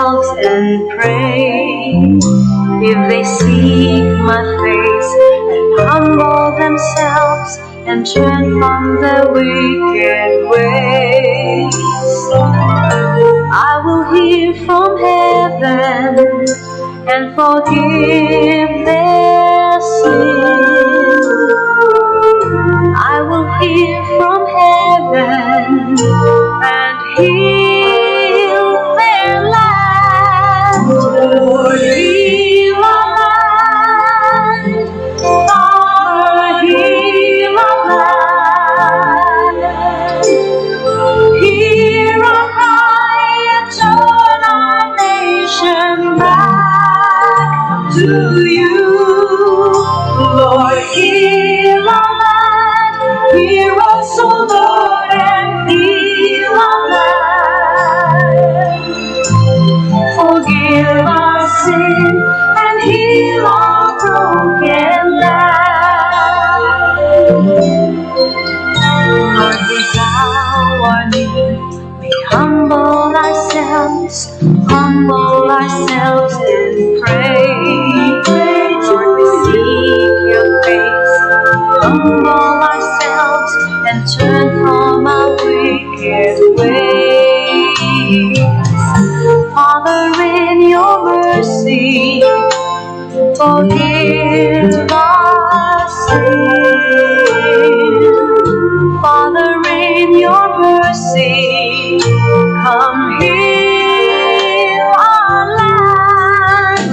themselves and pray, if they seek my face and humble themselves and turn from their wicked ways, I will hear from heaven and forgive their sin. I will hear from heaven and heal their land. Lord, heal our land. Father, heal our land. Hear our cry and turn our nation back to you. Lord, heal our land. Hear us, O Lord, and heal our land. Forgive our sin and heal our broken land. Lord, we bow our knee, we humble ourselves and pray. Lord, we seek your face, humble ourselves and turn from our wicked ways. Father, in your mercy, forgive our sin. Father, in your mercy, come heal our land.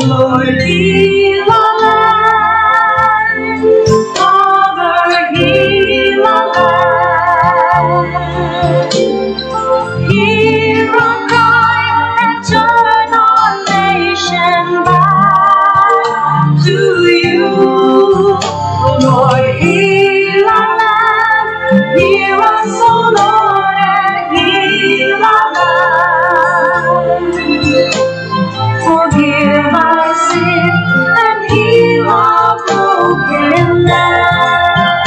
Lord, heal our land. Father, heal our land. Hear our cry and turn our nation back to you. Lord, heal our land. Hear us, O Lord, and heal our land. Forgive our sin and heal our broken land.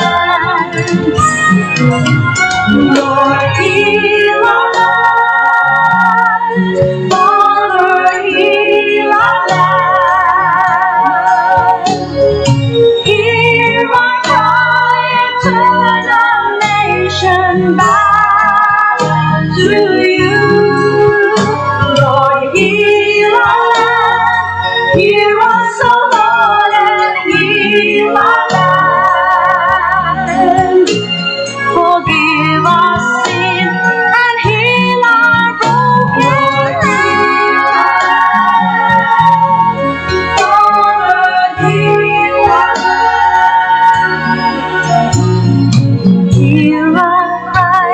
Lord, heal our land. Father, heal our land. Hear our cry and turn our nation back to you. Lord, heal our land. Hear us, O Lord, and heal our land. Forgive our sin and heal our broken land. Father, heal our land. Hear our cry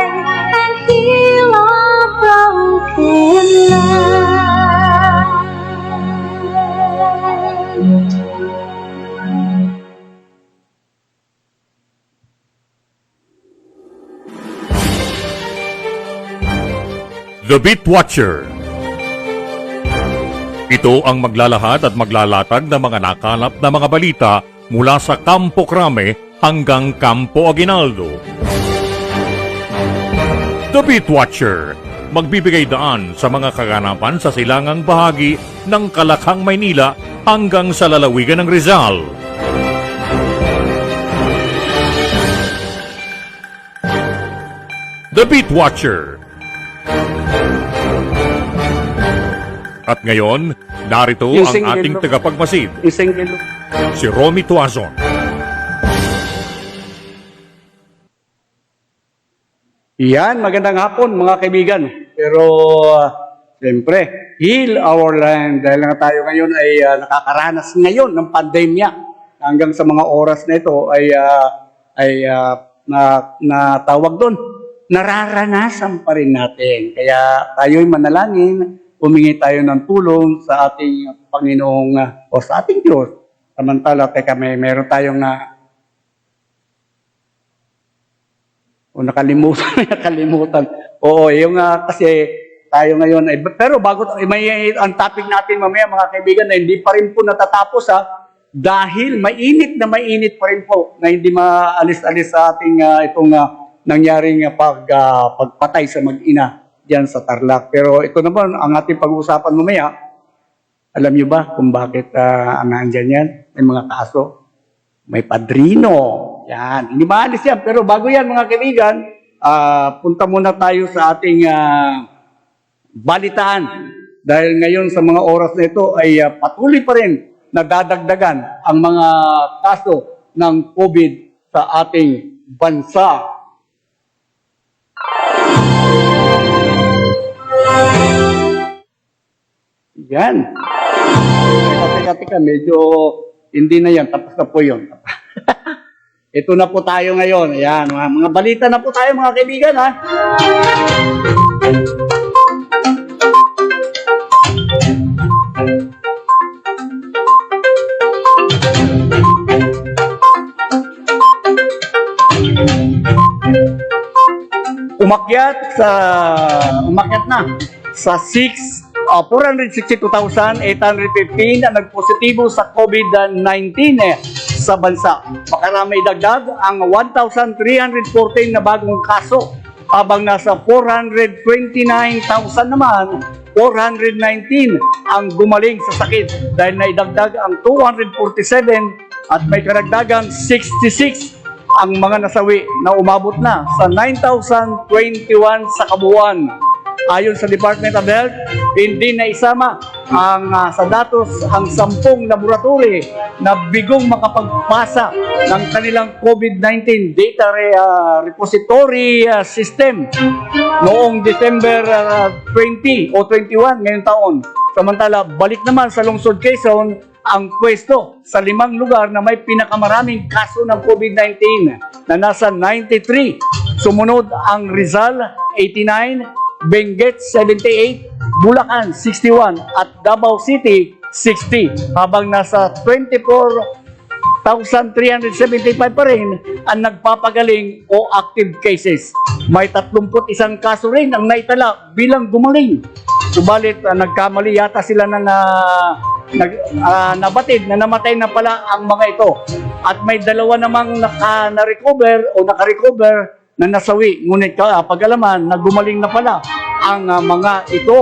and heal our broken land. The Beat Watcher. Ito ang maglalahad at maglalatag ng mga nakalap na mga balita mula sa Campo Crame hanggang Campo Aguinaldo. The Beat Watcher, magbibigay daan sa mga kaganapan sa silangang bahagi ng Kalakhang, Maynila hanggang sa lalawigan ng Rizal. The Beat Watcher. At ngayon, narito ang ating tagapagmasid, si Romy Tuazon. Yan, magandang hapon mga kaibigan. Pero, siyempre, heal our land. Dahil nga tayo ngayon ay nakakaranas ngayon ng pandemya. Hanggang sa mga oras na ito ay tawag doon, nararanasan pa rin natin. Kaya tayo'y manalangin, humingi tayo ng tulong sa ating Panginoong o sa ating Diyos. Samantala, meron tayong nakalimutan. Oo, yung kasi tayo ngayon ay, pero bago may ang topic natin mamaya mga kaibigan na hindi pa rin po natatapos dahil mainit pa rin po na hindi maalis-alis sa ating itong nangyaring pagpatay sa mag-ina diyan sa Tarlac. Pero ito naman ang ating pag-uusapan mamaya. Alam niyo ba kung bakit nandyan yan? May mga kaso. May padrino. Yan. Hindi maalis yan. Pero bago yan mga kaibigan, punta muna tayo sa ating balitaan. Dahil ngayon sa mga oras na ito ay patuloy pa rin nadadagdagan ang mga kaso ng COVID sa ating bansa. Yan. Teka, medyo hindi na yan. Tapos na po yun. Ito na po tayo ngayon. Ayan, mga balita na po tayo mga kaibigan, ha? Umakyat na sa 462,815 ang nagpositibo sa COVID-19 sa bansa. Makarami dagdag ang 1,314 na bagong kaso habang nasa 429,000 naman 419 ang gumaling sa sakit dahil naidagdag ang 247 at may karagdagang 66 ang mga nasawi na umabot na sa 9,021 sa kabuuan. Ayon sa Department of Health, hindi na isama ang sa datos ang 10 laboratory na bigong makapagpasa ng kanilang COVID-19 data repository system noong December 20 o 21 ngayong taon. Samantala, balik naman sa Lungsod Quezon ang pwesto sa 5 lugar na may pinakamaraming kaso ng COVID-19 na nasa 93. Sumunod ang Rizal, 89, Benguet, 78, Bulacan, 61, at Davao City, 60. Habang nasa 24,375 pa rin ang nagpapagaling o active cases. May 31 kaso rin ang naitala bilang gumaling. Subalit, nagkamali yata sila ng nabatid na namatay na pala ang mga ito. At may 2 namang naka-recover na nasawi. Ngunit pag-alaman na gumaling na pala ang mga ito.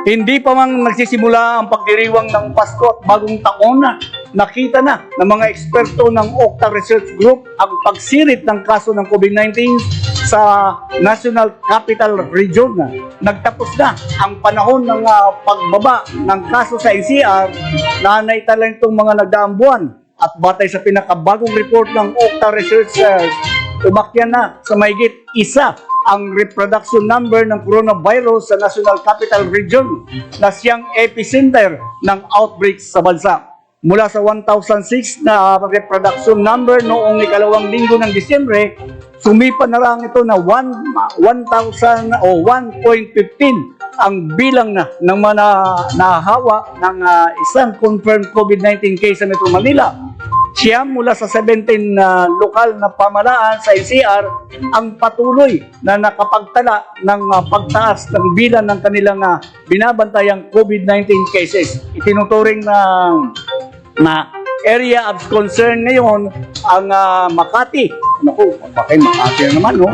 Hindi pa mang nagsisimula ang pagdiriwang ng Pasko at bagong taon na nakita na ng mga eksperto ng Okta Research Group ang pagsirit ng kaso ng COVID-19 sa National Capital Region. Nagtapos na ang panahon ng pagbaba ng kaso sa NCR na naitala itong mga nagdaang buwan. At batay sa pinakabagong report ng Okta Research, umakyan na sa mahigit 1 ang reproduction number ng coronavirus sa National Capital Region na siyang epicenter ng outbreak sa bansa. Mula sa 1,006 na reproduction number noong ikalawang linggo ng Disyembre, sumipa na lang ito na 1,000 o 1.15 ang bilang na ng mga nahahawa ng isang confirmed COVID-19 case sa Metro Manila. Siyam mula sa 17 lokal na pamalaan sa NCR ang patuloy na nakapagtala ng pagtaas ng bilang ng kanilang binabantayang COVID-19 cases. Itinuturing na area of concern ngayon ang Makati. Naku, bakit Makati na naman, no?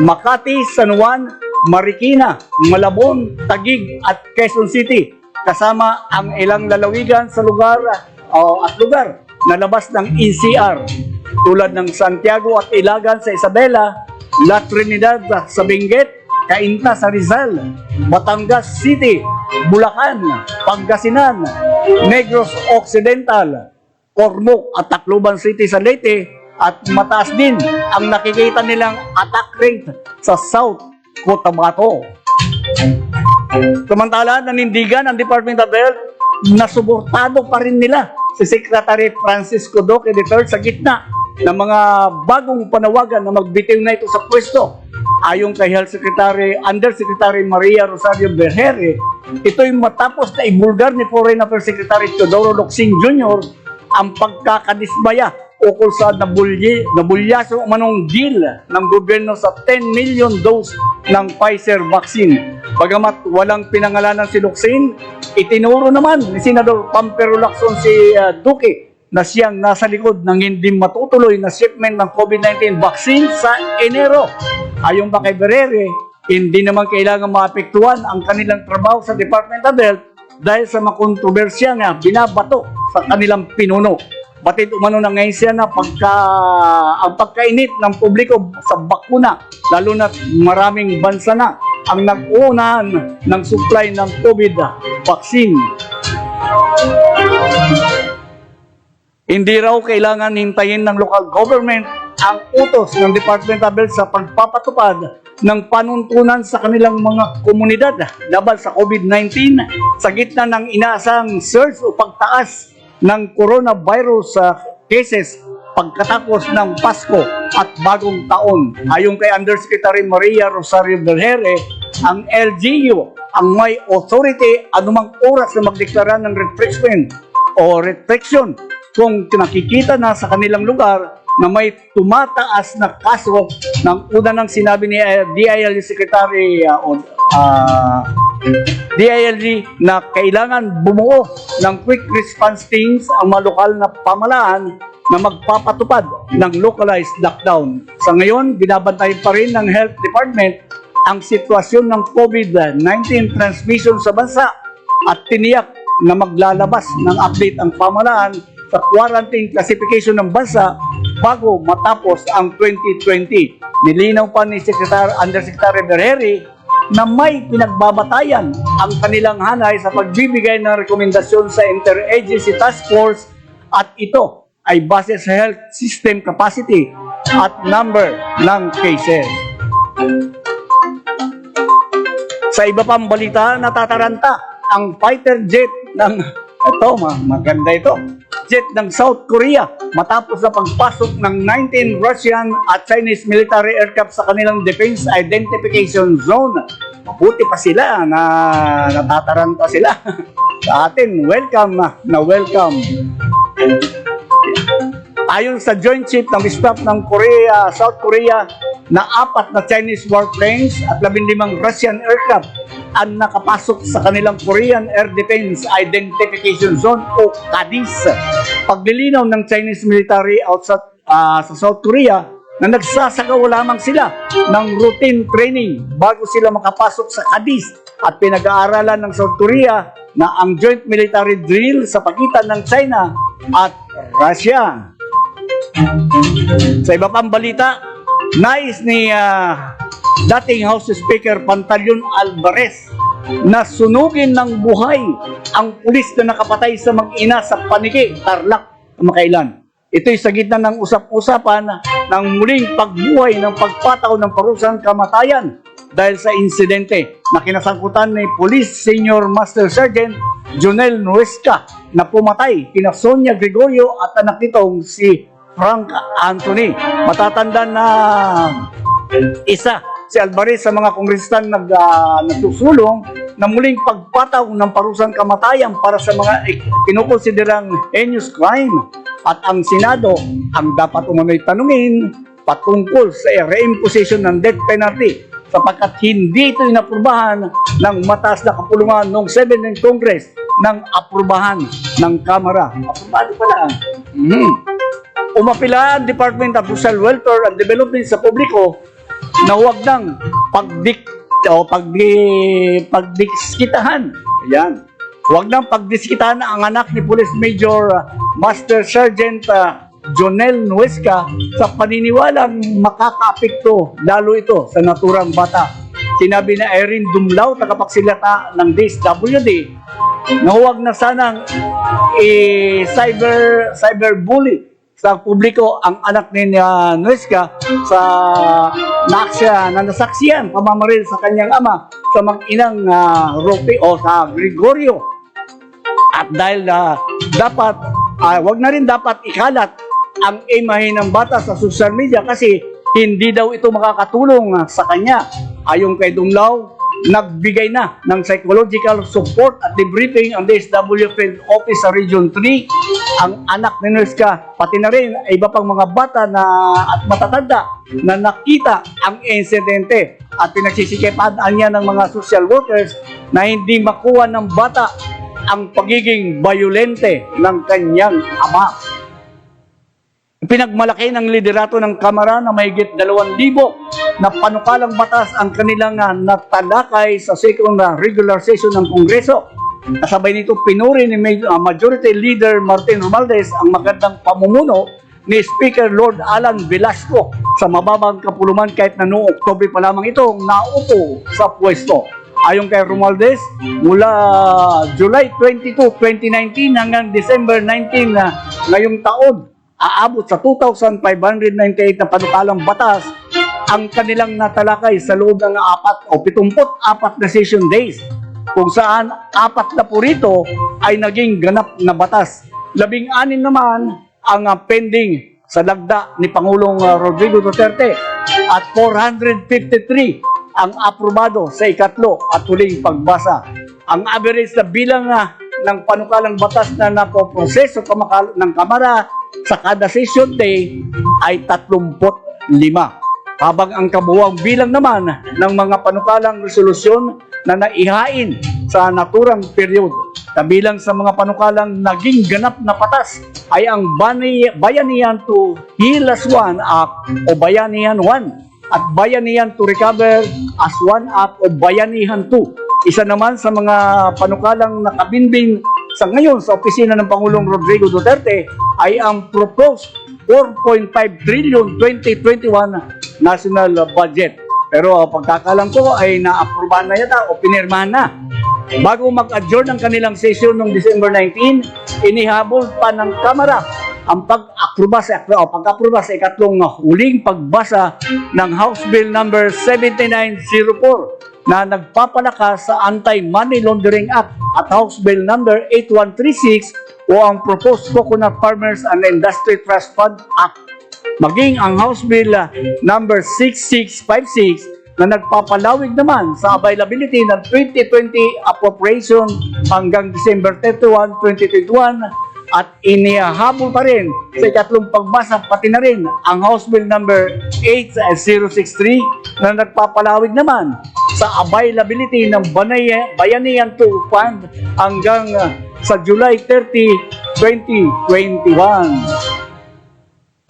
Makati, San Juan, Marikina, Malabon, Taguig at Quezon City. Kasama ang ilang lalawigan sa lugar na labas ng NCR tulad ng Santiago at Ilagan sa Isabela, La Trinidad sa Benguet, Cainta sa Rizal, Batangas City, Bulacan, Pangasinan, Negros Occidental, Ormoc at Tacloban City sa Leyte, at mataas din ang nakikita nilang attack rate sa South Cotabato. Samantala, nanindigan ang Department of Health na suportado pa rin nila si Secretary Francisco Duque III sa gitna ng mga bagong panawagan na magbitiw na ito sa pwesto. Ayon kay Health Secretary, Undersecretary Maria Rosario Berhere, ito'y matapos na ibulgar ni Foreign Affairs Secretary Teodoro Locsin Jr. ang pagkakadismaya ukol sa nabulyaso umanong deal ng gobyerno sa 10 million dose ng Pfizer vaccine. Bagamat walang pinangalanan si Locsin, itinuro naman ni Senador Pampero Lacson si Duque na siyang nasa likod ng hindi matutuloy na shipment ng COVID-19 vaccine sa Enero. Ayon pa kay Berere, hindi naman kailangan maapektuhan ang kanilang trabaho sa Department of Health dahil sa mga kontrobersya nga binabato sa kanilang pinuno. Batid umano na ngayon siya na ang pagkainit ng publiko sa bakuna, lalo na maraming bansa na ang nag-uunahan ng supply ng COVID vaccine. Hindi raw kailangan hintayin ng local government ang utos ng Department of Health sa pagpapatupad ng panuntunan sa kanilang mga komunidad laban sa COVID-19 sa gitna ng inaasang surge o pagtaas ng coronavirus cases pagkatapos ng Pasko at Bagong Taon. Ayon kay Undersecretary Maria Rosario Berhere, ang LGU ang may authority anumang oras na magdeklara ng restriction kung nakikita na sa kanilang lugar na may tumataas na kaso ng una nang sinabi ni DILG Secretary DILG na kailangan bumuo ng quick response teams ang mga lokal na pamahalaan na magpapatupad ng localized lockdown. Sa ngayon, binabantayan pa rin ng Health Department ang sitwasyon ng COVID-19 transmission sa bansa at tiniyak na maglalabas ng update ang pamahalaan sa quarantine classification ng bansa bago matapos ang 2020. Nilinaw pa ni Undersecretary Berhere na may pinagbabatayan ang kanilang hanay sa pagbibigay ng rekomendasyon sa Interagency Task Force at ito ay base sa health system capacity at number ng cases. Sa iba pang balita, natataranta ang fighter jet ng maganda ito. Jet ng South Korea matapos na pagpasok ng 19 Russian at Chinese military aircraft sa kanilang defense identification zone. Mabuti pa sila na natataranta sila. Sa atin, welcome na welcome. Ayon sa Joint Chief ng Staff ng South Korea, na 4 na Chinese warplanes at 15 Russian aircraft ang nakapasok sa kanilang Korean Air Defense Identification Zone o KADIS. Paglilinaw ng Chinese military outside sa South Korea na nagsasagawa lamang sila ng routine training bago sila makapasok sa KADIS at pinag-aaralan ng South Korea na ang joint military drill sa pagitan ng China at Russia. Sa iba pang balita, nais ni dating House Speaker Pantaleon Alvarez na sunugin ng buhay ang pulis na nakapatay sa mag-ina sa Paniki, Tarlac, kamakailan. Ito'y sa gitna ng usap-usapan ng muling pagbuhay ng pagpataw ng parusang kamatayan dahil sa insidente na kinasangkutan ni Police Senior Master Sergeant Jonel Nuesca na pumatay kina Sonia Gregorio at anak nitong si Frank Anthony. Matatanda na isa si Alvarez sa mga kongresistan nagsusulong na muling pagpataw ng parusang kamatayan para sa mga kinukonsiderang heinous crime at ang Senado ang dapat umano'y tanungin patungkol sa reimposition ng death penalty sapagkat hindi ito inaprubahan ng mataas na kapulungan noong 7th Congress ng aprubahan ng Kamara. Aprobado pala. Umapila ang Department of Social Welfare and Development sa publiko na huwag nang pagdiskitahan. Ayan. Huwag nang pagdiskitahan ang anak ni Police Major Master Sergeant Jonel Nuesca sa paniniwalang makakaapekto lalo ito sa naturang bata. Sinabi na Irene Dumlao, tagapagsilata ng DSWD, na huwag na sanang cyberbully sa publiko ang anak ni Nuesca sa nasaksiyan pamamaril sa kanyang ama sa mag-inang Roque o sa Gregorio. At dahil wag na rin dapat ikalat ang imahe ng bata sa social media kasi hindi daw ito makakatulong sa kanya. Ayon kay Dumlao, nagbigay na ng psychological support at debriefing ang DSWD Field Office sa Region 3 ang anak ni Nuesca, pati na rin iba pang mga bata at matatanda na nakita ang insidente at pinagsisikipan niya ng mga social workers na hindi makuha ng bata ang pagiging bayolente ng kanyang ama. Pinagmalaki ng liderato ng Kamara na mahigit 2,000 na panukalang batas ang kanilang natalakay sa second regular session ng Kongreso. Kasabay nito, pinuri ni Majority Leader Martin Romualdez ang magandang pamumuno ni Speaker Lord Alan Velasco sa mababang kapuluman kahit na noong Oktubre pa lamang itong naupo sa pwesto. Ayon kay Romualdez, mula July 22, 2019 hanggang December 19 ngayong taon, aabot sa 2,598 na panukalang batas ang kanilang natalakay sa loob ng 74 na session days, kung saan 4 na po rito ay naging ganap na batas. 16 naman ang pending sa lagda ni Pangulong Rodrigo Duterte at 453 ang aprobado sa ikatlo at huling pagbasa. Ang average na bilang ng panukalang batas na napoproseso ng Kamara sa kada session day ay 35. Habang ang kabuuang bilang naman ng mga panukalang resolusyon na naihain sa naturang period, kabilang sa mga panukalang naging ganap na patas ay ang Bayanihan to Heal as One Act o Bayanihan 1 at Bayanihan to Recover as One Act o Bayanihan 2. Isa naman sa mga panukalang nakabinbing sa ngayon sa opisina ng Pangulong Rodrigo Duterte ay ang proposed 4.5 trillion 2021 national budget. Pero pagkakalam ko ay naaprubahan na yata o pinirmahan na. Bago mag-adjourn ng kanilang session noong December 19, inihabol pa ng Kamara ang pag-apruba sa ikatlong huling pagbasa ng House Bill number 7904 na nagpapalakas sa Anti-Money Laundering Act at House Bill number 8136 o ang Proposed Coconut Farmers and Industry Trust Fund Act. Maging ang House Bill number 6656 na nagpapalawig naman sa availability ng 2020 appropriation hanggang December 31, 2021 at inihahabol pa rin sa ikatlong pagbasa pati na rin ang House Bill number 8063 na nagpapalawig naman sa availability ng Bayanihan 2 Fund hanggang sa July 30, 2021.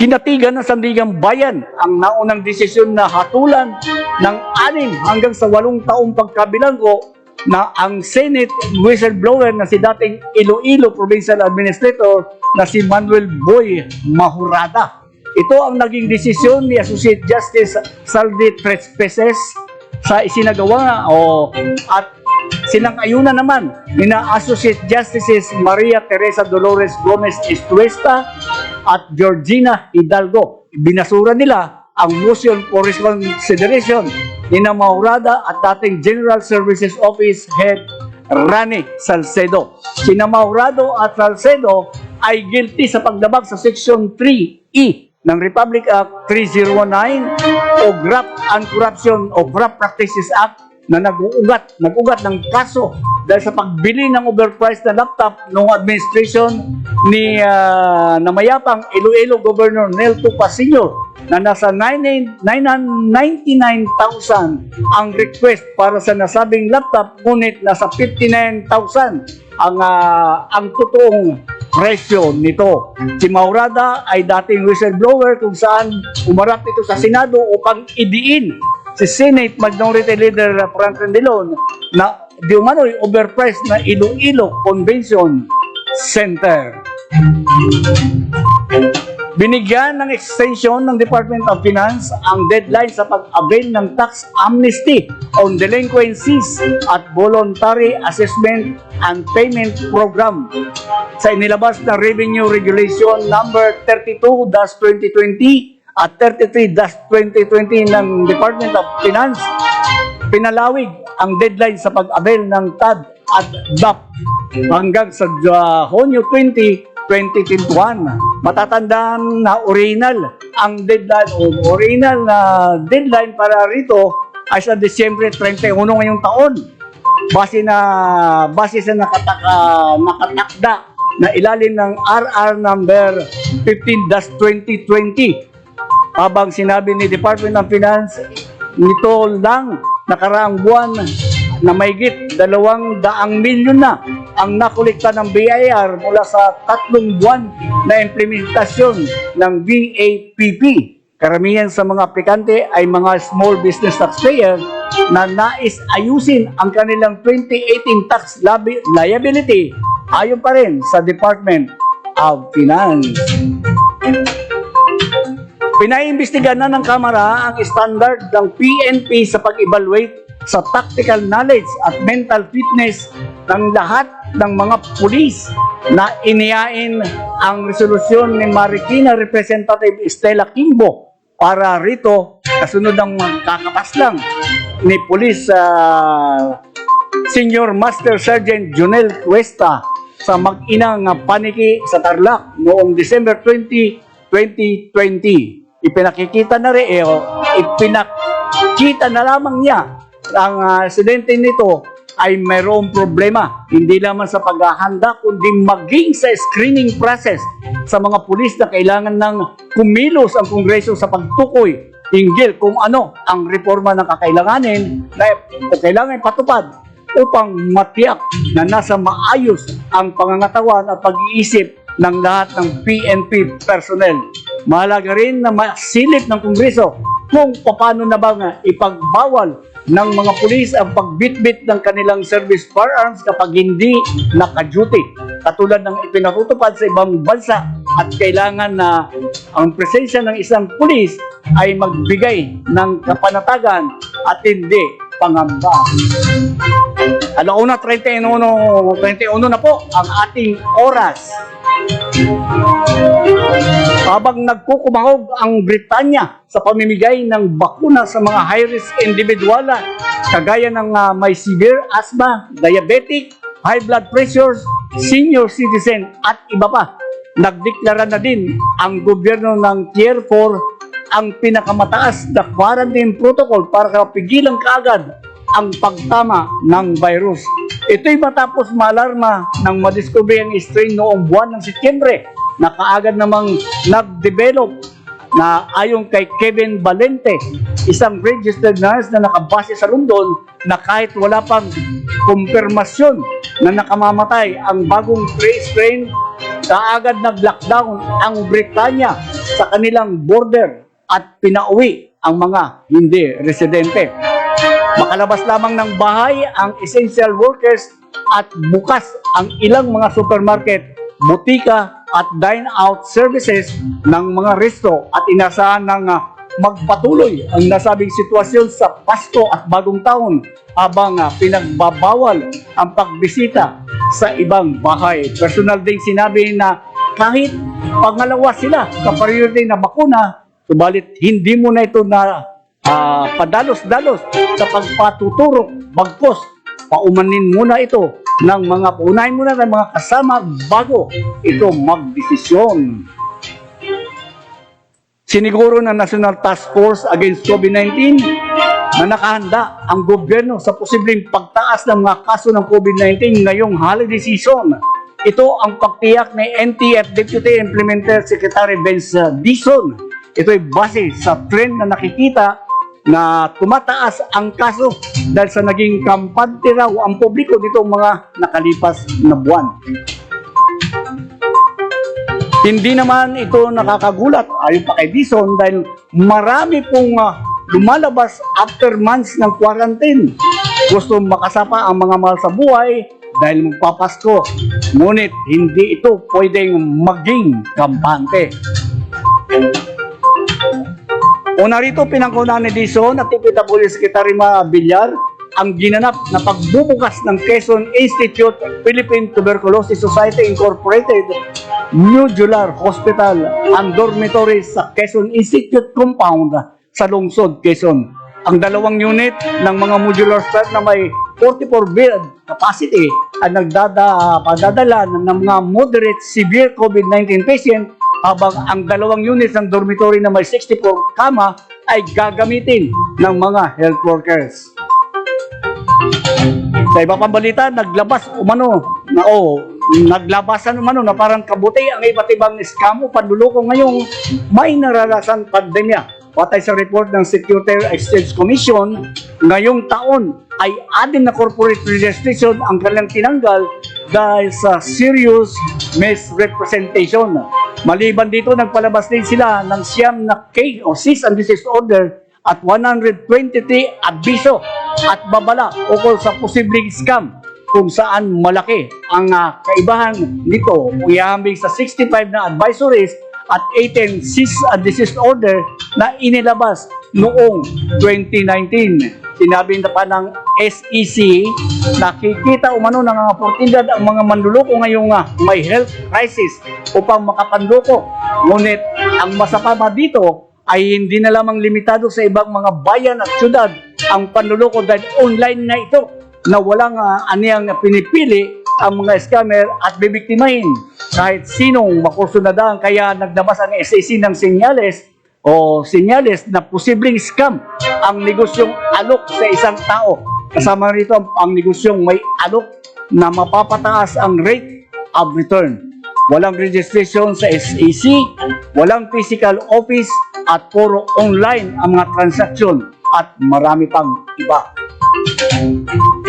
Kinatigan ng Sandigang Bayan ang naunang desisyon na hatulan ng 6 hanggang sa 8 taong pagkabilanggo na ang Senate whistleblower na si dating Iloilo Provincial Administrator na si Manuel Boy Mahurada. Ito ang naging desisyon ni Associate Justice Saldi Trespeses sa isinagawa at sinang-ayunan naman ni na Associate Justices Maria Teresa Dolores Gomez Estuesta at Georgina Hidalgo. Binasura nila ang motion for reconsideration ni na Mahurada at dating General Services Office Head Rani Salcedo. Sina Mahurado at Salcedo ay guilty sa paglabag sa Section 3E ng Republic Act 3019 o Graft and Corruption o Graft Practices Act na nag-ugat ng kaso dahil sa pagbili ng overpriced na laptop noong administration ni namayapang Iloilo Governor Nel Tupa Sr. na nasa 99,000 ang request para sa nasabing laptop, ngunit nasa 59,000 ang totoong presyo nito. Si Mahurada ay dating whistleblower kung saan umarap ito sa Senado upang idiin si Senate Minority Leader Franklin Dillon na di umano'y overpriced na Iloilo Convention Center. Binigyan ng extension ng Department of Finance ang deadline sa pag-avail ng tax amnesty on delinquencies at voluntary assessment and payment program sa inilabas na Revenue Regulation number 32-2020 at 33-2020 ng Department of Finance. Pinalawig ang deadline sa pag-avail ng TAD at DAP hanggang sa Hunyo 20, 2021. Matatandaan na original na deadline para rito ay sa Disyembre 31 ngayong taon. Base sa nakatakda na ilalim ng RR number 15-2020. Habang sinabi ni Department of Finance, nito lang nakaraang buwan na mahigit 200 milyon na ang nakolekta ng BIR mula sa 3 buwan na implementasyon ng VAPP. Karamihan sa mga aplikante ay mga small business taxpayer na nais ayusin ang kanilang 2018 tax liability ayon pa rin sa Department of Finance. Pinaimbestigahan na ng Kamara ang standard ng PNP sa pag-evaluate sa tactical knowledge at mental fitness ng lahat ng mga pulis na iniyain ang resolusyon ni Marikina Representative Estela Kimbo para rito kasunod ng kakapaslang ni Police Senior Master Sergeant Jonel Cuesta sa mag-inang paniki sa Tarlac noong December 20, 2020. Ipinakikita na rin, ipinakita na lamang niya ang residente nito ay mayroong problema, hindi lamang sa paghahanda, kundi maging sa screening process sa mga pulis na kailangan ng kumilos ang Kongreso sa pagtukoy hinggil kung ano ang reforma na kakailanganin na kailangan patupad upang matiyak na nasa maayos ang pangangatawan at pag-iisip ng lahat ng PNP personnel. Mahalaga rin na masilip ng Kongreso kung paano na ba ipagbawal ng mga pulis ang pagbitbit ng kanilang service firearms kapag hindi naka-duty. Katulad ng ipinatutupad sa ibang bansa at kailangan na ang presensya ng isang pulis ay magbigay ng kapanatagan at hindi pangamba. Alauna 31 na po ang ating oras. Habang nagkukumahog ang Britanya sa pamimigay ng bakuna sa mga high-risk individual kagaya ng may severe asthma, diabetic, high blood pressures, senior citizen at iba pa, nagdeklara na din ang gobyerno ng Tier 4 ang pinakamataas na quarantine protocol para kapigilan kaagad ang pagtama ng virus. Ito'y matapos maalarma nang madiskubre ang strain noong buwan ng Setyembre na kaagad namang nag-develop na ayon kay Kevin Valente, isang registered nurse na nakabase sa London, na kahit wala pang kumpirmasyon na nakamamatay ang bagong strain, kaagad nag-lockdown ang Britanya sa kanilang border at pinauwi ang mga hindi residente. Makalabas lamang ng bahay ang essential workers at bukas ang ilang mga supermarket, butika at dine-out services ng mga resto at inasahan ng magpatuloy ang nasabing sitwasyon sa Pasko at Bagong Taon habang pinagbabawal ang pagbisita sa ibang bahay. Personal ding sinabi na kahit pangalawa sila ka-priority na bakuna, subalit hindi mo na ito na padalos-dalos sa pagpatuturok, bagkos paumanin muna ito ng mga paunahin muna ng mga kasama bago ito magdesisyon. Siniguro ng National Task Force Against COVID-19 na nakahanda ang gobyerno sa posibleng pagtaas ng mga kaso ng COVID-19 ngayong holiday season. Ito ang pagtiyak ni NTF Deputy Implementer Secretary Vince Dizon. Ito ay base sa trend na nakikita na tumataas ang kaso dahil sa naging kampante raw ang publiko nitong mga nakalipas na buwan. Hindi naman ito nakakagulat ayon pa kay Dizon dahil marami pong lumalabas after months ng quarantine. Gusto makasapa ang mga mahal sa buhay dahil magpapasko. Ngunit hindi ito pwedeng maging kampante. O narito pinangkunan ni Dizon at TPW Secretary Villar ang ginanap na pagbubukas ng Quezon Institute Philippine Tuberculosis Society Incorporated Modular Hospital and Dormitory sa Quezon Institute Compound sa Lungsod, Quezon. Ang dalawang unit ng mga modular hospital na may 44 bed capacity ay padadala ng mga moderate severe COVID-19 patient, habang ang dalawang units ng dormitory na may 64 kama ay gagamitin ng mga health workers. Sa iba pang balita, naglabasan umano na parang kabuti ang iba't ibang scam o panluloko ngayong may naralasang pandemya. batay sa report ng Securities Exchange Commission, ngayong taon ay 6 na corporate registration ang kanilang tinanggal dahil sa serious misrepresentation. Maliban dito, nagpalabas din sila ng 9 na case o cease and desist order at 123 abiso at babala ukol sa posibleng scam, kung saan malaki ang kaibahan nito kung ihambing sa 65 na advisories at 18 cease and desist order na inilabas noong 2019. Sinabi na pa ng SEC, nakikita umano ng mga oportunidad ang mga manluloko ngayong may health crisis upang makapanloko. Ngunit ang masama dito ay hindi na lamang limitado sa ibang mga bayan at syudad ang panluloko dahil online na ito na walang aniyang pinipili ang mga scammer at bibiktimahin kahit sinong makursunadaan. Kaya naglabas ang SEC ng senyales na posibleng scam ang negosyong alok sa isang tao. Kasama rito ang negosyong may alok na mapapataas ang rate of return. Walang registration sa SEC, walang physical office at puro online ang mga transaksyon at marami pang iba.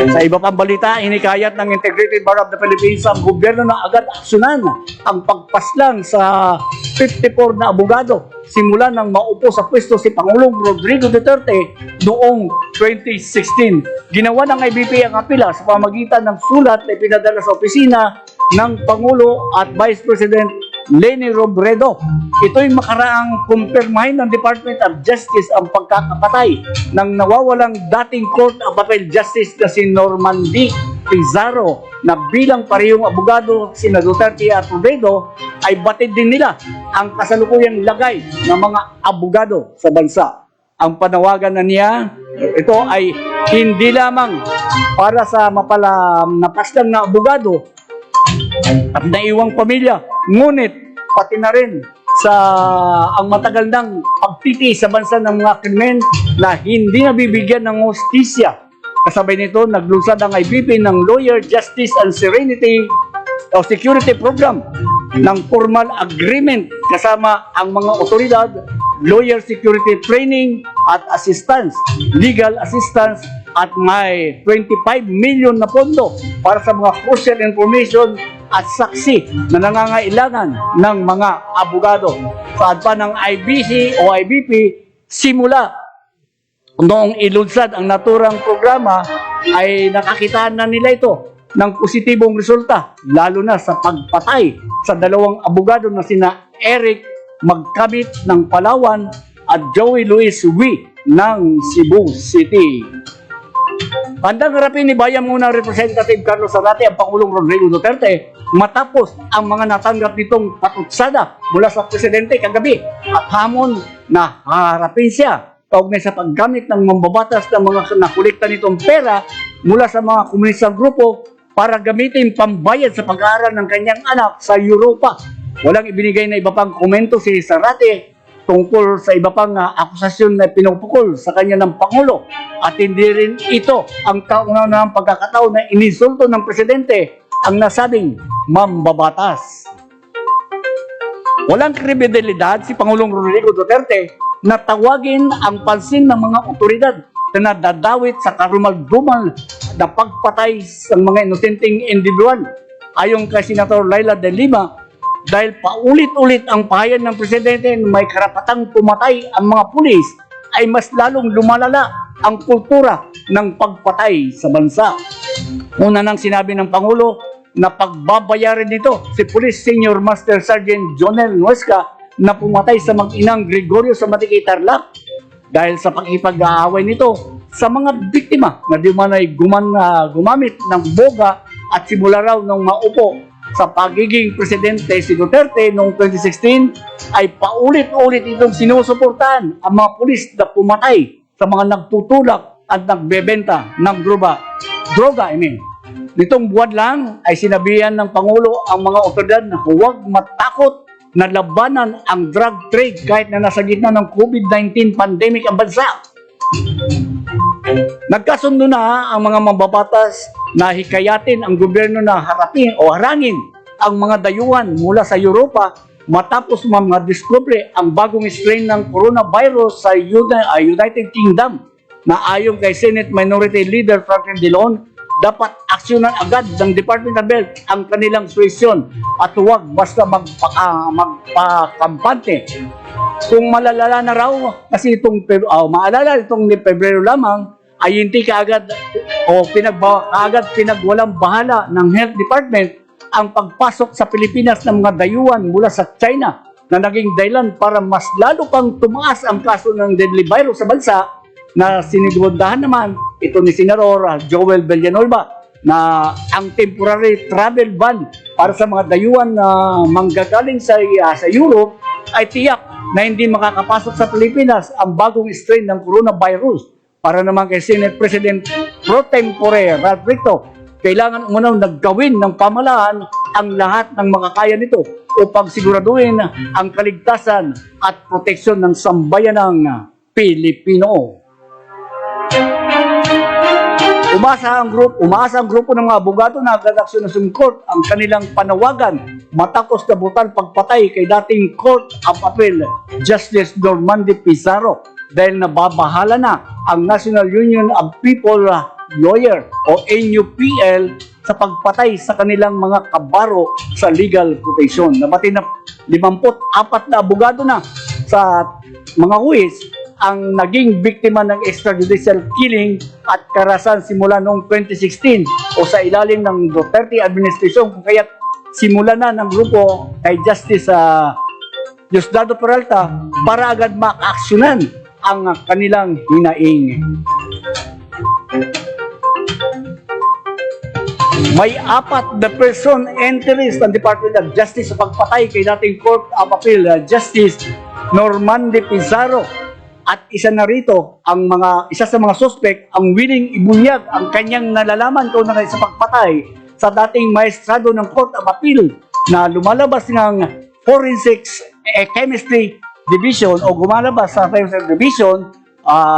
Sa iba pang balita, hinikayat ng Integrated Bar of the Philippines ang gobyerno na agad aksyonan ang pagpaslang sa 54 na abogado simula nang maupo sa pwesto si Pangulong Rodrigo Duterte noong 2016. Ginawa ng IBP ang apela sa pamagitan ng sulat na pinadala sa opisina ng Pangulo at Vice President Leni Robredo. Ito'y makaraang kumpirmahin ng Department of Justice ang pagkakapatay ng nawawalang dating Court of Appeal Justice na si Norman D. Pizarro na bilang parehong abogado sina Duterte at Robredo ay batid din nila ang kasalukuyang lagay ng mga abogado sa bansa. Ang panawagan na niya, ito ay hindi lamang para sa napaslang na abogado at naiwang pamilya, ngunit pati na rin sa ang matagal ng pagtitiis sa bansa ng mga krimen na hindi nabibigyan ng hustisya. Kasabay nito, naglunsad ang IBP ng Lawyer Justice and Serenity o Security Program ng formal agreement kasama ang mga otoridad, lawyer security training at assistance, legal assistance at may 25 million na pondo para sa mga crucial information at saksi na nangangailangan ng mga abogado. Saad pa ng IBC o IBP, simula noong ilunsad ang naturang programa ay nakakitaan na nila ito ng positibong resulta, lalo na sa pagpatay sa 2 abogado na sina Eric Magkamit ng Palawan at Joey Luis Wi ng Cebu City. Handang harapin ni Bayan Muna Representative Carlos Zarate ang Pangulong Rodrigo Duterte matapos ang mga natanggap nitong patutsada mula sa Presidente kagabi at hamon na haharapin siya kaugnay sa paggamit ng mambabatas ng mga nakolekta nitong pera mula sa mga komunistang grupo para gamitin pambayad sa pag-aaral ng kanyang anak sa Europa. Walang ibinigay na iba pang komento si Zarate tungkol sa iba pang akusasyon na pinupukol sa kanya ng Pangulo at hindi rin ito ang kauna-unahang pagkakataon na inisulto ng Presidente ang nasabing mambabatas. Walang kredibilidad si Pangulong Rodrigo Duterte na tawagin ang pansin ng mga otoridad na nadadawit sa karumal-dumal na pagpatay sa mga inosenteng individual. Ayon kay Senator Laila de Lima, dahil paulit-ulit ang pahayag ng Presidente na may karapatang pumatay ang mga pulis, ay mas lalong lumalala ang kultura ng pagpatay sa bansa. Una nang sinabi ng Pangulo na pagbabayaran nito si Police Senior Master Sergeant Jonel Nuesca na pumatay sa mag-inang Gregorio sa Matiki Tarlac dahil sa pakipag-aaway nito sa mga biktima na di man ay gumamit ng boga at simula raw nung maupo sa pagiging presidente si Duterte noong 2016 ay paulit-ulit itong sinusuportahan ang mga pulis na pumatay sa mga nagtutulak at nagbebenta ng droga. Nitong buwan lang ay sinabihan ng Pangulo ang mga otoridad na huwag matakot na labanan ang drug trade kahit na nasa gitna ng COVID-19 pandemic ang bansa. Nagkasundo na ang mga mambabatas na hikayatin ang gobyerno na harapin o harangin ang mga dayuhan mula sa Europa matapos mga discovery ang bagong strain ng coronavirus sa United Kingdom na ayon kay Senate Minority Leader Franklin Dillon, dapat aksyonan agad ng Department of Health ang kanilang solusyon at huwag basta magpakampante. Kung malalala na raw, kasi maalala itong ni Pebrero lamang, ay hindi kaagad pinagwalang bahala ng Health Department ang pagpasok sa Pilipinas ng mga dayuhan mula sa China na naging dahilan para mas lalo pang tumaas ang kaso ng deadly virus sa bansa na sinigundahan naman ito ni Senador Joel Villanueva na ang temporary travel ban para sa mga dayuhan na manggagaling sa Europe ay tiyak na hindi makakapasok sa Pilipinas ang bagong strain ng coronavirus. Para naman kay Senate President Pro Tempore Ralph Rito, kailangan umunaw naggawin ng pamahalaan ang lahat ng makakaya nito upang siguraduhin ang kaligtasan at proteksyon ng sambayanang Pilipino. Umaasa ang grupo ng mga abogado na agad aksyon ng Supreme Court ang kanilang panawagan matapos na brutal pagpatay kay dating Court of Appeal Justice Normando Pizarro dahil nababahala na ang National Union of People Lawyer o NUPL sa pagpatay sa kanilang mga kabaro sa legal protection. Nabati na 54 na abogado na sa mga huwis ang naging biktima ng extrajudicial killing at karahasan simula noong 2016 o sa ilalim ng Duterte administration, kung kaya't simula na ng grupo kay Justice Diosdado Peralta para agad maaksyonan ang kanilang hinaing. May 4 na person entries ng Department of Justice sa pagpatay kay dating Court of Appeal Justice Normando Pizarro. At isa sa mga suspect ang willing ibunyag ang kanyang nalalaman kaunay sa pagpatay sa dating maestrado ng Court of Appeal na lumalabas ng Forensics Chemistry Division o gumalabas sa Forensic Division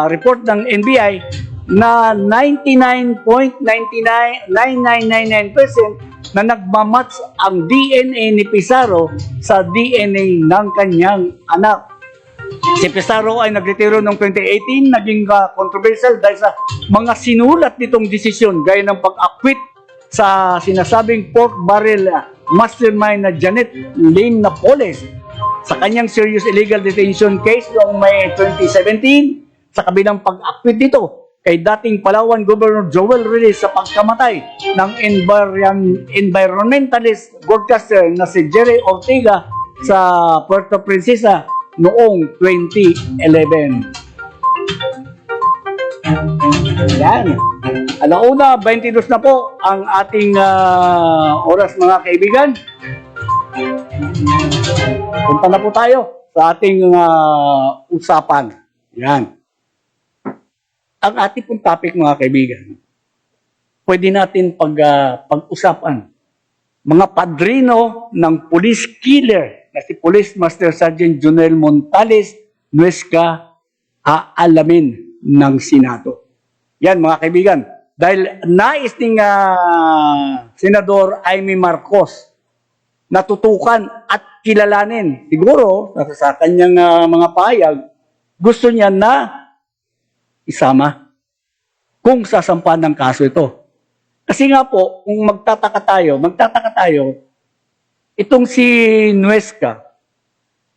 report ng NBI na 99.9999% na nagmamatch ang DNA ni Pizarro sa DNA ng kanyang anak. Si Pizarro ay nagretiro noong 2018, naging controversial dahil sa mga sinulat nitong desisyon gaya ng pag-acquit sa sinasabing pork barrel mastermind na Janet Lane Napoles sa kanyang serious illegal detention case noong May 2017 sa kabilang pag-acquit nito kay dating Palawan Governor Joel Reyes sa pagkamatay ng environmentalist broadcaster na si Jerry Ortega sa Puerto Princesa noong 2011. Yan. Alauna, 22 na po ang ating oras mga kaibigan. Punta na po tayo sa ating usapan. Yan. Ang ating pong topic mga kaibigan, pwede natin pag-usapan. Mga padrino ng police killer na si Police Master Sergeant Jonel Montales Nuesca aalamin ng Senado. Yan mga kaibigan, dahil nais ng Senador Amy Marcos natutukan at kilalanin. Siguro, sa kanyang mga pahayag, gusto niya na isama kung sasampahan ng kaso ito. Kasi nga po, kung magtataka tayo, itong si Nuesca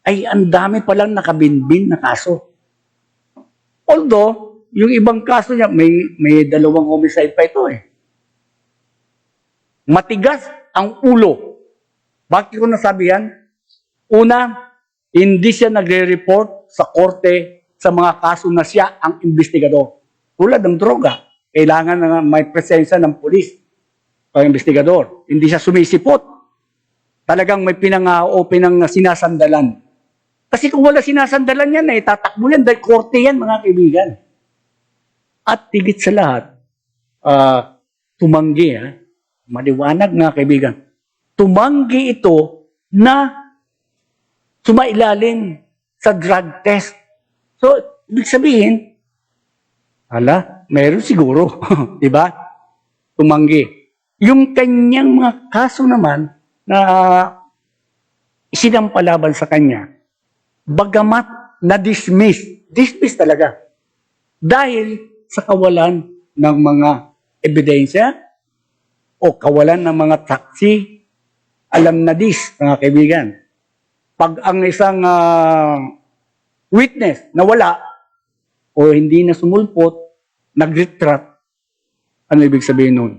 ay ang dami palang nakabinbin na kaso. Although, yung ibang kaso niya, may 2 homicide pa ito eh. Matigas ang ulo. Bakit ko nasabi yan? Una, hindi siya nagre-report sa korte sa mga kaso na siya ang investigador. Tulad ng droga, kailangan na may presensya ng pulis o investigador. Hindi siya sumisipot. Talagang may sinasandalan. Kasi kung wala sinasandalan yan, tatakbo yan dahil korte yan, mga kaibigan. At higit sa lahat, tumanggi, maliwanag mga kaibigan, tumanggi ito na sumailalim sa drug test. So, ibig sabihin, meron siguro, di ba? Tumanggi. Yung kanyang mga kaso naman, na isinampalaban sa kanya, bagamat dismiss talaga, dahil sa kawalan ng mga ebidensya o kawalan ng mga saksi. Alam na mga kaibigan, pag ang isang witness nawala o hindi na sumulpot, nag-retract, ano ibig sabihin nun?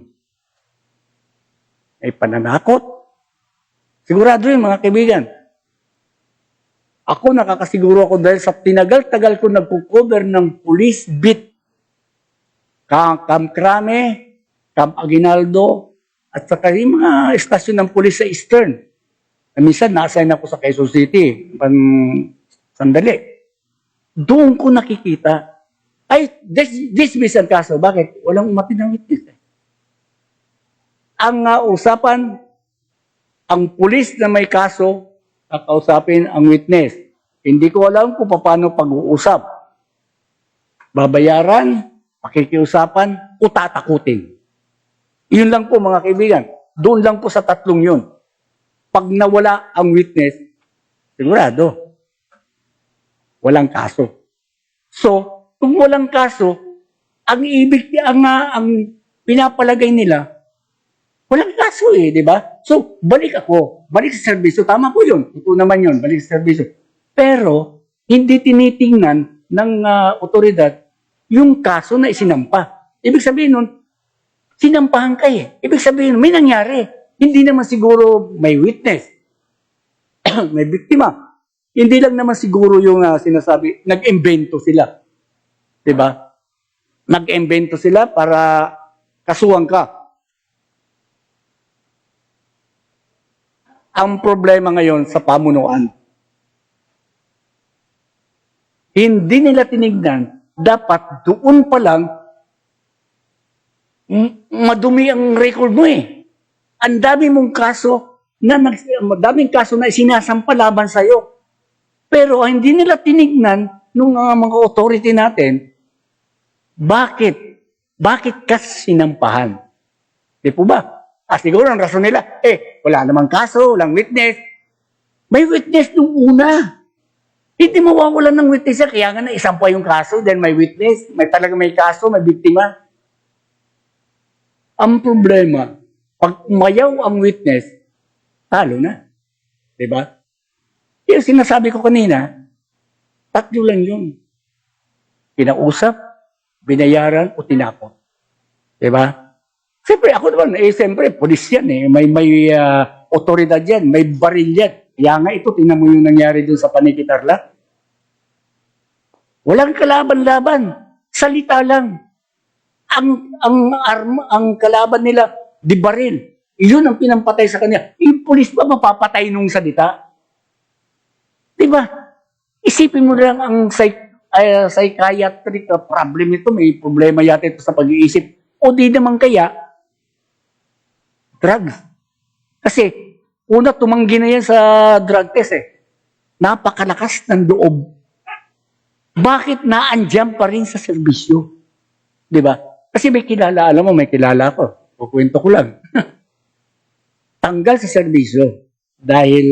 Ay pananakot. Sigurado yun, mga kaibigan. Ako, nakakasiguro ako dahil sa tinagal-tagal ko nagko-cover ng police beat. Camp Crame, Camp Aguinaldo, at saka yung mga estasyon ng police sa Eastern. Minsan, na-assign ako sa Quezon City. Sandali. Doon ko nakikita, ay, dismiss ang kaso. Bakit? Walang umatid ng witness. Ang usapan, ang pulis na may kaso, kakausapin ang witness. Hindi ko alam kung paano pag-uusap. Babayaran, pakikiusapan, o tatakutin. Yun lang po, mga kaibigan. Doon lang po sa tatlong yun. Pag nawala ang witness, sigurado, walang kaso. So, kung walang kaso, ang pinapalagay nila, walang kaso di ba? So, balik sa serbisyo. Tama po yun. Ito naman yun, balik sa serbisyo. Pero, hindi tinitingnan ng otoridad yung kaso na isinampa. Ibig sabihin nun, sinampahan ka Ibig sabihin, may nangyari. Hindi naman siguro may witness. May biktima. Hindi lang naman siguro yung sinasabi, nag-imbento sila. Diba? Nag-imbento sila para kasuhan ka. Ang problema ngayon sa pamunuan, hindi nila tinignan, dapat doon pa lang, madumi ang record mo Ang dami mong kaso madaming kaso na isinasampa laban sa'yo. Pero hindi nila tinignan nung mga authority natin, bakit ka sinampahan? Di po ba? Siguro ang rason nila, wala namang kaso, walang witness. May witness nung una. Hindi mawawalan ng witness kaya nga naisampa yung kaso, then may witness, may kaso, may biktima. Ang problema, pag umayaw ang witness, talo na. Diba? Yung sinasabi ko kanina, tatlo lang yun. Kinausap, binayaran, o tinapon. Diba? Siyempre, ako naman, siyempre, polis yan May otoridad yan, may baril yan. Kaya nga ito, tingnan mo yung nangyari doon sa Panikitarla. Walang kalaban-laban. Salita lang. Ang kalaban nila, di baril. Iyon ang pinampatay sa kanya. Yung pulis ba mapapatay nung salita? Diba? Isipin mo lang ang psychiatric problem ito. May problema yata ito sa pag-iisip. O di naman kaya, drugs. Kasi, una tumanggi na yan sa drug test Napakalakas ng loob. Bakit naandyan pa rin sa serbisyo? Diba? Kasi may kilala, alam mo, may kilala ko. Kukwento ko lang. Tanggal sa serbisyo dahil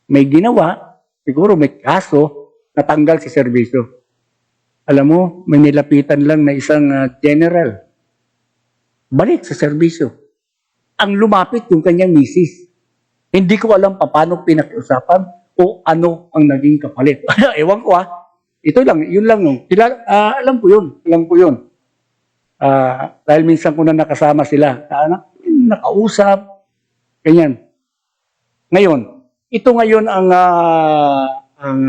may ginawa, siguro may kaso, natanggal sa serbisyo. Alam mo, may nilapitan lang na isang general. Balik sa serbisyo. Ang lumapit yung kanyang misis. Hindi ko alam paano pinakiusapan o ano ang naging kapalit. Ewan ko Ito lang, yun lang. Alam ko yun. Dahil minsan ko na nakasama sila. Nakausap. Ganyan. Ngayon, ito ngayon ang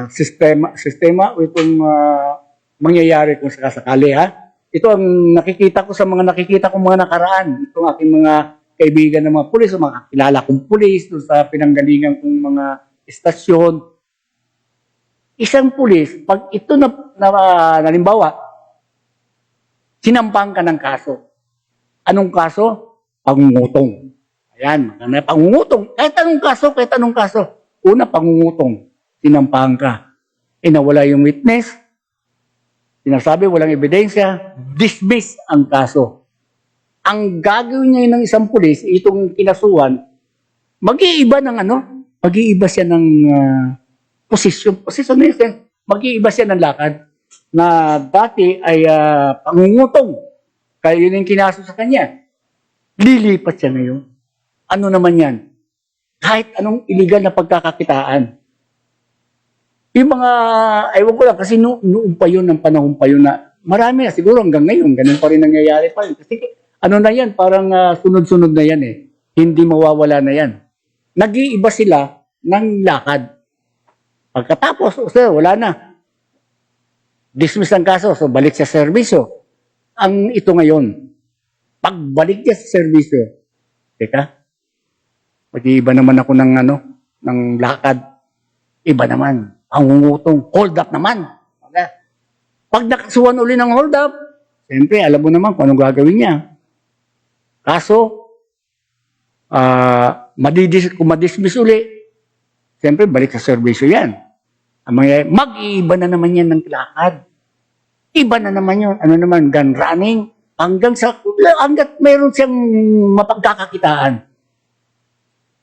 sistema o itong mangyayari kung sakasakali Ito ang nakikita ko sa mga nakaraan. Itong aking mga kaibigan ng mga pulis, o mga kilala kong pulis, doon sa pinanggalingan kong mga estasyon. Isang pulis, pag ito nalimbawa, sinampang ka ng kaso. Anong kaso? Pangungutong. Ayan, pangungutong. Kahit anong kaso. Una, pangungutong. Sinampang ka. Nawala yung witness. Sinasabi, walang ebidensya. Dismiss ang kaso. Ang gagawin niya ng isang pulis, itong kinasuhan, mag-iiba ng ano, mag-iiba siya ng posisyon. Posisyon na yun, mag-iiba siya ng lakad na dati ay pangungutong. Kaya yun yung kinaso sa kanya. Lilipat siya ngayon. Ano naman yan? Kahit anong illegal na pagkakakitaan. Yung mga, ewan ko lang, kasi noon pa yun, ng panahon pa yun na, marami na, siguro hanggang ngayon, ganun pa rin nangyayari pa rin. Kasi ano na yan, parang sunod-sunod na yan eh. Hindi mawawala na yan. Nag-iiba sila ng lakad. Pagkatapos, wala na. Dismiss ang kaso, so balik sa serbisyo. Ang ito ngayon, pagbalik niya sa serbisyo, teka, mag-iiba naman ako ng ng lakad. Iba naman. Ang ngutong, hold up naman. Pag nakasuhan uli ng hold up, siyempre, alam mo naman kung anong gagawin niya. Kaso, kung madismiss uli, siyempre, balik sa serbisyo yan. Mag-iiba na naman yan ng lakad. Iba na naman yun. Ano naman, gun running. Hanggat mayroon siyang mapagkakakitaan.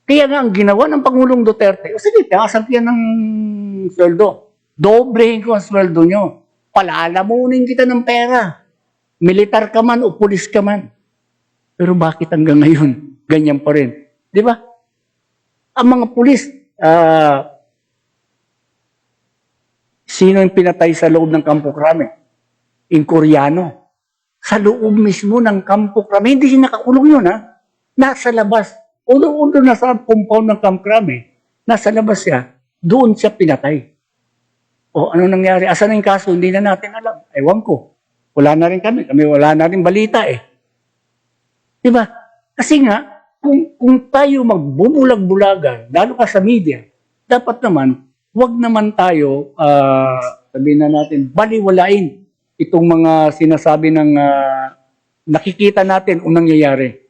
Kaya nga, ang ginawa ng Pangulong Duterte, sige, taasan yan ng sweldo. Dobrehin ko ang sweldo nyo. Palalamunin kita ng pera. Militar ka man o pulis ka man. Pero bakit hanggang ngayon, ganyan pa rin? Di ba? Ang mga pulis, sino yung pinatay sa loob ng Campo Crame? In Koreano. Sa loob mismo ng Campo Crame. Hindi siya nakakulong yun, ha? Nasa labas. Ulo nasa compound ng Campo Crame. Nasa labas siya. Doon siya pinatay. O ano nangyari? Asa na yung kaso? Hindi na natin alam. Ewan ko. Wala na rin kami. Wala na rin balita eh. Diba? Kasi nga, kung tayo magbubulag-bulagan, lalo ka sa media, dapat naman, wag naman tayo, sabihin na natin, baliwalain itong mga sinasabi ng nakikita natin o nangyayari.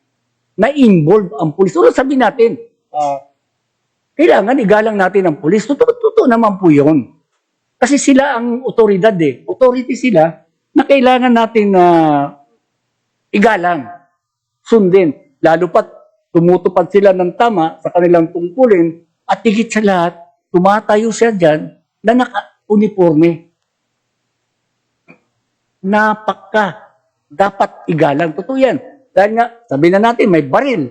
Na-involve ang pulis. So, sabihin natin, kailangan igalang natin ang pulis. Totoo naman po yun. Kasi sila ang otoridad eh. Authority sila na kailangan natin igalang, sundin. Lalo pat tumutupad sila ng tama sa kanilang tungkulin at higit sa lahat, tumatayo siya dyan na naka-uniforme. Dapat igalang. Totoo yan. Dahil nga, sabihin na natin, may baril.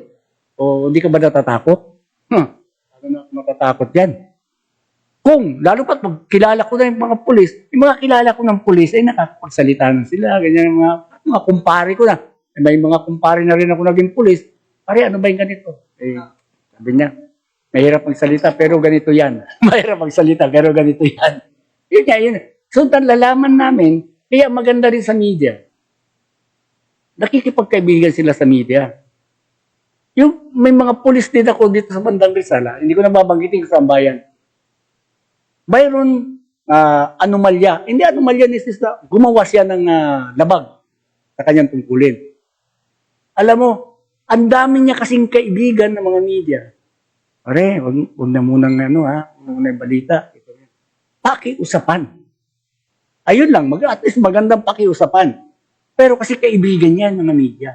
O hindi ka ba natatakot? Ano na matatakot yan? Lalo pat kilala ko na yung mga pulis, yung mga kilala ko ng pulis, ay nakakapagsalita na sila. Ganyan yung mga kumpare ko na. May mga kumpare na rin ako naging pulis. Pare, ano ba yung ganito? Sabi niya, mahirap magsalita pero ganito yan. Mahirap magsalita pero ganito yan. Yun nga, yun. So, lalaman namin, kaya maganda rin sa media. Nakikipagkaibigan sila sa media. May mga pulis din ako dito sa bandang Rizal, hindi ko na babanggitin sa bayan. Mayroon anomalya. Hindi anomalya ni Sista, gumawa siya ng labag sa kanyang tungkulin. Alam mo, ang dami niya kasing kaibigan ng mga media. Pare, huwag na munang huwag na munang balita. Pakiusapan. Ayun lang, at least magandang pakiusapan. Pero kasi kaibigan yan mga media.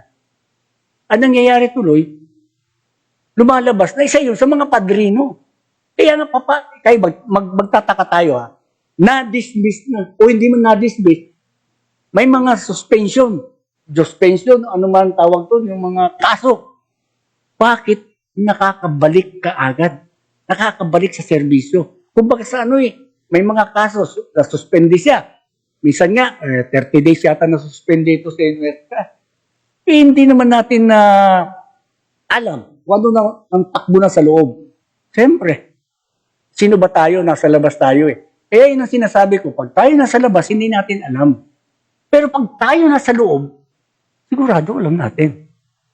Ang nangyayari tuloy, lumalabas na isa yun sa mga padrino. Kaya nga kaya magtataka tayo na-dismiss na, o hindi man na-dismiss, may mga suspension, ano man tawag to, yung mga kaso. Bakit nakakabalik ka agad? Nakakabalik sa serbisyo. Kung baka sa may mga kaso, na-suspende siya. Minsan nga, 30 days yata na-suspende ito sa universidad. Hindi naman natin alam kung ano na ang takbo na sa loob. Siyempre, sino ba tayo? Nasa labas tayo eh. Kaya yun ang sinasabi ko, pag tayo nasa labas, hindi natin alam. Pero pag tayo nasa loob, sigurado alam natin.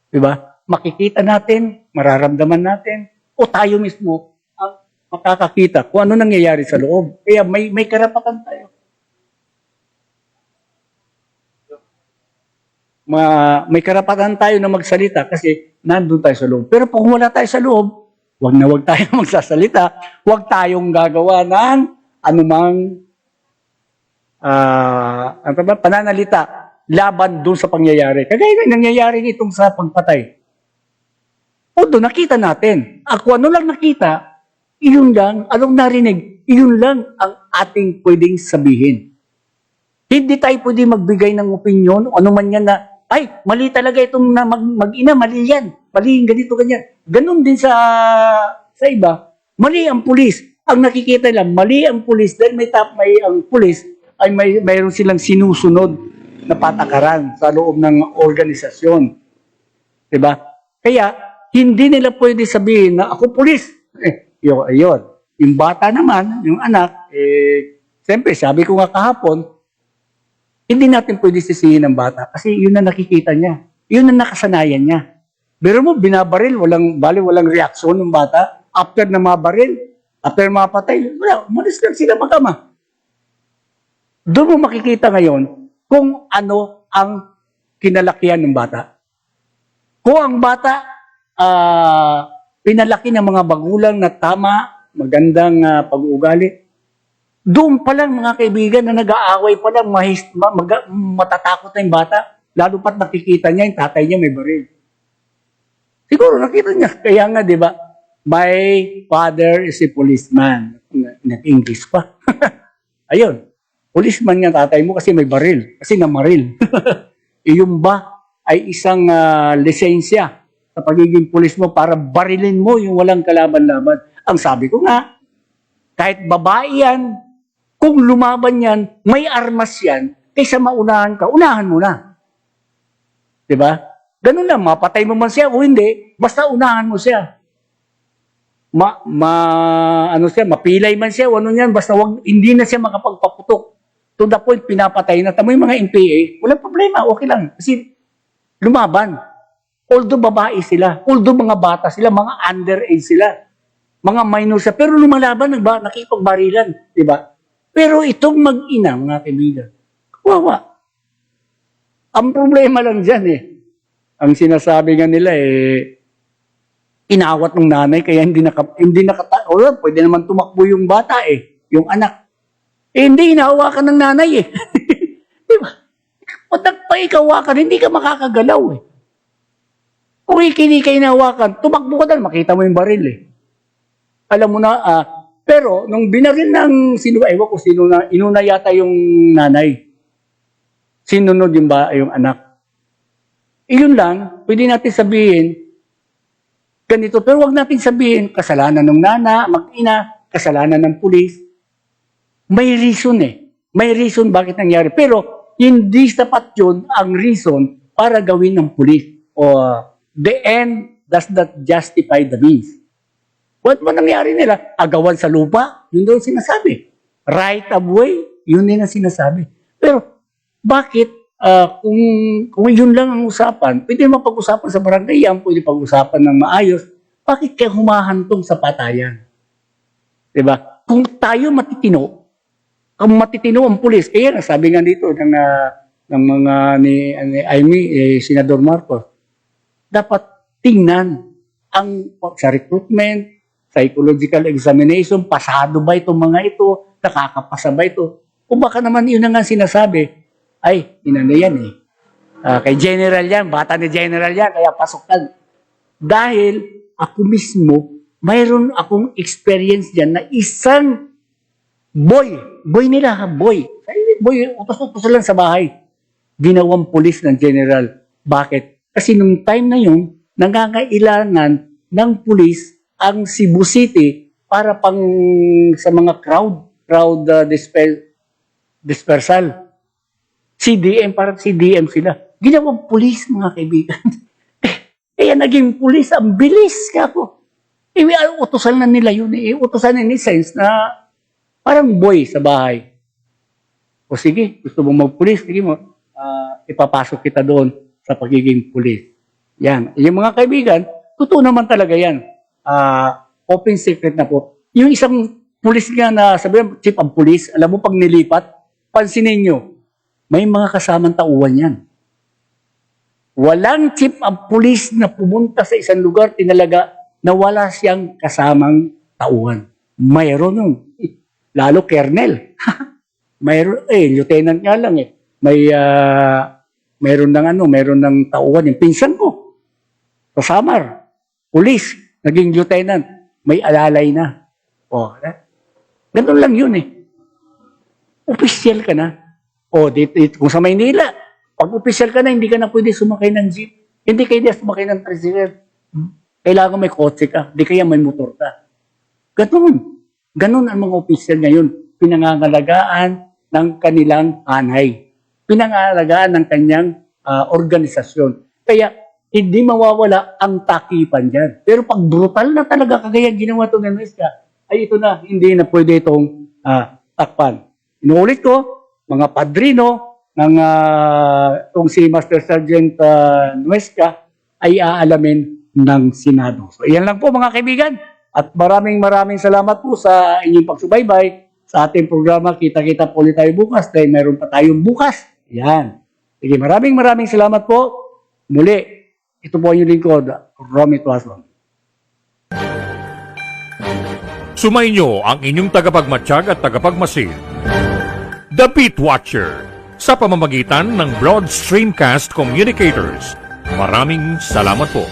Diba? Makikita natin, mararamdaman natin, o tayo mismo ang makakakita kung ano nangyayari sa loob. Kaya may karapatan tayo. May karapatan tayo na magsalita kasi nandun tayo sa loob. Pero kung wala tayo sa loob, wag tayong magsasalita, wag tayong gagawa ng anumang pananalita laban dun sa pangyayari. Kagaya na nangyayari itong sa pagpatay. Although nakita natin. Ako ano lang nakita, iyon lang, anong narinig, iyon lang ang ating pwedeng sabihin. Hindi tayo pwede magbigay ng opinion o ano man yan na, ay, mali talaga itong na mag-ina, mali yan. Mali ganito, ganyan. Ganon din sa iba. Mali ang pulis. Ang nakikita lang, mali ang pulis dahil may ang pulis ay mayroon silang sinusunod na patakaran sa loob ng organisasyon. Diba? Kaya, hindi nila pwede sabihin na ako pulis. Yun. Yung bata naman, yung anak, siyempre, sabi ko nga kahapon, hindi natin pwede sisihin ng bata kasi yun na nakikita niya. Yun na nakasanayan niya. Pero mo, binabaril, walang reaksyon ng bata. After na mabaril, after mapatay, wala, umalis lang sila mag-ama. Doon mo makikita ngayon kung ano ang kinalakihan ng bata. Kung ang bata, pinalaki ng mga magulang na tama, magandang pag-uugali, doon pa lang mga kaibigan na nag-aaway pa lang, matatakot na yung bata. Lalo pat nakikita niya yung tatay niya may baril. Siguro nakita niya. Kaya nga, di ba? My father is a policeman. Nag-English pa. Ayun. Policeman nga tatay mo kasi may baril. Kasi namaril. Yung ba ay isang lisensya sa pagiging pulis mo para barilin mo yung walang kalaban-laban. Ang sabi ko nga, kahit babae yan, kung lumaban yan, may armas yan, kaysa maunahan ka, unahan mo na. Diba? Ganun lang, mapatay mo man siya o hindi, basta unahan mo siya. Mapilay man siya o ano yan, basta hindi na siya makapagpaputok. To the point, pinapatay na. Tamo yung mga NPA, walang problema, okay lang. Kasi lumaban. Although babae sila, although mga bata sila, mga underage sila, mga minor sila, pero lumalaban, nakipagbarilan. Diba? Pero itong mag-ina, mga kaibigan, kawawa. Ang problema lang dyan ang sinasabi nga nila inawat ng nanay kaya hindi pwede naman tumakbo yung bata yung anak. Hindi inahawakan ng nanay Di ba? Patak pa ikawakan, hindi ka makakagalaw Kung ikini ka inahawakan, tumakbo ka dahil makita mo yung baril Alam mo na, pero nung binaril ng ewan ko sino na, inuna yata yung nanay. Sinunod yung anak. Iyon lang, pwede natin sabihin, ganito, pero wag natin sabihin, kasalanan ng nana, mag-ina, kasalanan ng pulis. May reason May reason bakit nangyari. Pero, hindi sapat yun ang reason para gawin ng pulis. O, the end does not justify the means. What man nangyari nila? Agawan sa lupa? Yun daw sinasabi. Right of way? Yun din ang sinasabi. Pero, bakit kung yun lang ang usapan, pwede mapag-usapan sa barangay yan, pwede pag-usapan ng maayos, bakit kaya humahantong sa patayan? Diba? Kung tayo matitino ang pulis, kaya sabi nga dito ng mga ni Senador Marcos, dapat tingnan sa recruitment, psychological examination, pasado ba itong mga ito, nakakapasa ba ito, o baka naman yun na nga sinasabi, ay, inano yan kay General yan, bata ni General yan, kaya pasok ka. Dahil ako mismo, mayroon akong experience dyan na isang boy utos lang sa bahay, ginawang pulis ng General. Bakit? Kasi nung time na yun, nangangailangan ng pulis ang Cebu City para sa mga crowd dispersal. CDM, parang CDM sila. Ginawang pulis, mga kaibigan. Kaya naging pulis, ang bilis ka po. Utosan na nila yun. Utosan na in sense na parang boy sa bahay. O sige, gusto mong magpulis, sige mo, ipapasok kita doon sa pagiging pulis. Yan. Yung mga kaibigan, totoo naman talaga yan. Open secret na po. Yung isang pulis nga na, sabihin, chief ang pulis, alam mo pag nilipat, pansinin nyo, may mga kasamang tauhan yan. Walang chief ang pulis na pumunta sa isang lugar, tinalaga, na wala siyang kasamang tauhan. Mayroon nun. Lalo kernel. Mayroon, lieutenant nga lang mayroon ng tauhan, yung pinsan ko. Sa Samar. Police, naging lieutenant, may alalay na. O, ganun lang yun eh. Opisyal ka na. O, kung sa Maynila, pag opisyal ka na, hindi ka na pwede sumakay ng jeep. Hindi kayo sumakay ng tricycle. Kailangan may kotse ka, di kaya may motor ka. Ganun. Ganun ang mga opisyal ngayon. Pinangangalagaan ng kanilang hanay. Pinangangalagaan ng kanyang organisasyon. Kaya, hindi mawawala ang takipan dyan. Pero pag brutal na talaga kagaya ginawa itong Nuesca, ay ito na, hindi na pwede itong takpan. Inuulit ko, mga padrino ng itong si Master Sergeant Nuesca ay aalamin ng Senado. So, iyan lang po mga kaibigan. At maraming salamat po sa inyong pagsubaybay sa ating programa. Kita-kita po ulit tayo bukas dahil mayroon pa tayong bukas. Yan. Sige, maraming salamat po. Muli, ito po yung lingkod, Romy Tuason. Sumainyo ang inyong tagapagmatsyag at tagapagmasid, The Beat Watcher, sa pamamagitan ng Broad Streamcast Communicators. Maraming salamat po.